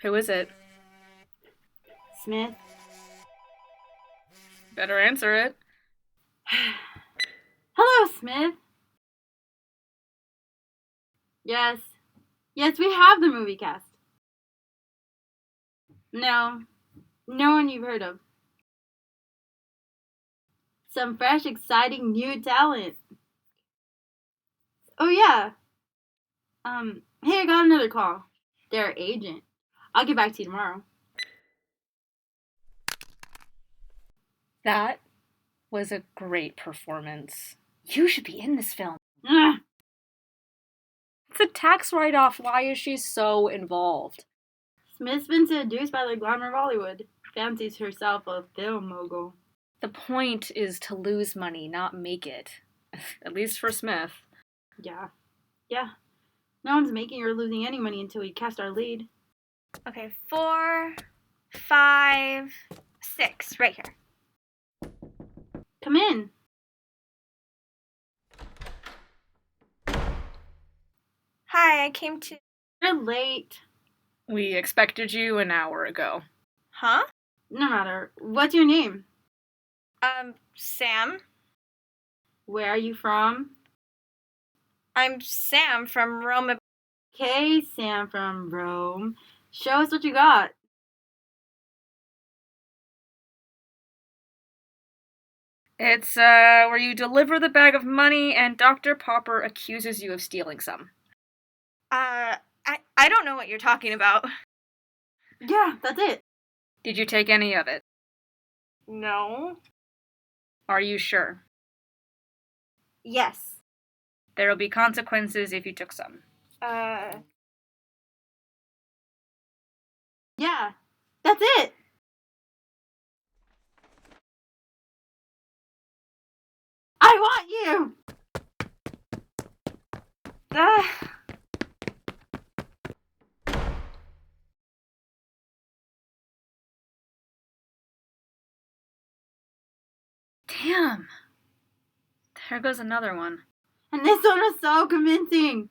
Who is it? Smith. Better answer it. Hello, Smith. Yes. Yes, we have the movie cast. No. No one you've heard of. Some fresh, exciting new talent. Oh, yeah. Hey, I got another call. Their agent. I'll get back to you tomorrow. That was a great performance. You should be in this film. Ugh. It's a tax write-off. Why is she so involved? Smith's been seduced by the glamour of Hollywood. Fancies herself a film mogul. The point is to lose money, not make it. At least for Smith. Yeah. Yeah. No one's making or losing any money until we cast our lead. Okay, 4, 5, 6, right here. Come in. Hi, I came to... You're late. We expected you an hour ago. Huh? No matter. What's your name? Sam. Where are you from? I'm Sam from Rome. Okay, Sam from Rome. Show us what you got. It's, where you deliver the bag of money and Dr. Popper accuses you of stealing some. I don't know what you're talking about. Yeah, that's it. Did you take any of it? No. Are you sure? Yes. There will be consequences if you took some. Yeah, that's it. I want you. Damn. There goes another one. And this one was so convincing.